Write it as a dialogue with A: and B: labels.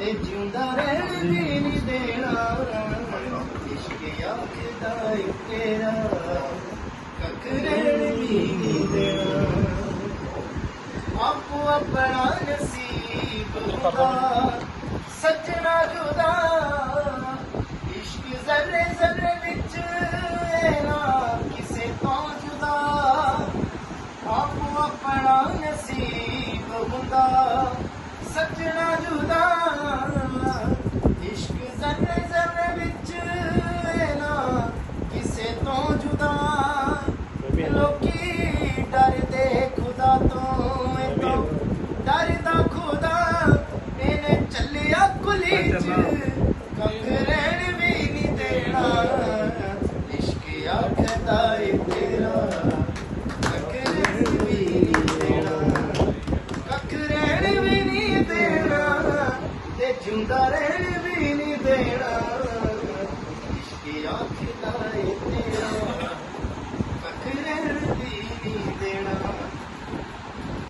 A: ते जिंदा रहन भी नहीं देना इश्क आखदा तेरा कख रहन भी नहीं देना आपो अपना नसीब खुदा सजना जुदा इश्क जर्रे जर्रे विच ना किसे तो जुदा आपो अपना नसीब हुंदा सजना जुदा इश्क जर्रे जर्रे विच ना किसे तो जुदा लोकी डरदे खुदा तो डरदा खुदा मैंने चलिया कुली च कख रहन भी नहीं देना इश्क आखदा तेरा कख रहन भी नहीं देना कख रहन भी नहीं देना ते जिंदा रहन भी नहीं देना इश्क आखदा तेरा